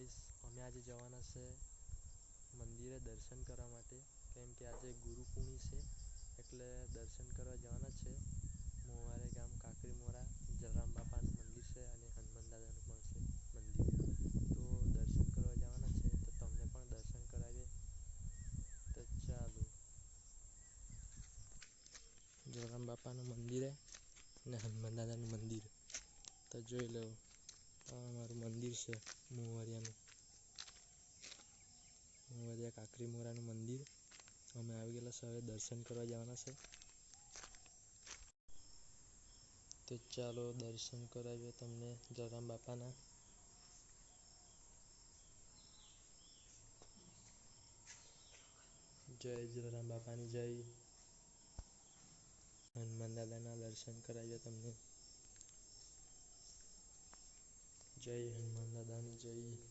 Guys અમે આજે જવાના છે મંદિરે દર્શન કરવા માટે, કેમ કે આજે ગુરુ પૂર્ણિમા છે એટલે દર્શન કરવા જવાના છે. મોવારે ગામ કાકરી મોરા જલારામ બાપાનું મંદિર છે અને હનુમાન દાદાનું પણ છે મંદિર. તો દર્શન કરવા જવાના છે તો તમને પણ દર્શન કરાવીએ. તો ચાલો જલારામ બાપાનું મંદિર અને હનુમાન દાદાનું મંદિર તો જોઈ લો. આ અમારું મંદિર છે મોવારિયા કાકરી મોરાનું મંદિર. અમે આવી ગયેલા છે, હવે દર્શન કરવા જવાના છે. તો ચાલો દર્શન કરાવીએ તમને જલારામ બાપાના. જય જલારામ બાપાની જય. હનુમાન દાદાના દર્શન કરાવીએ તમને. જય હનુમાન દાદાની જય.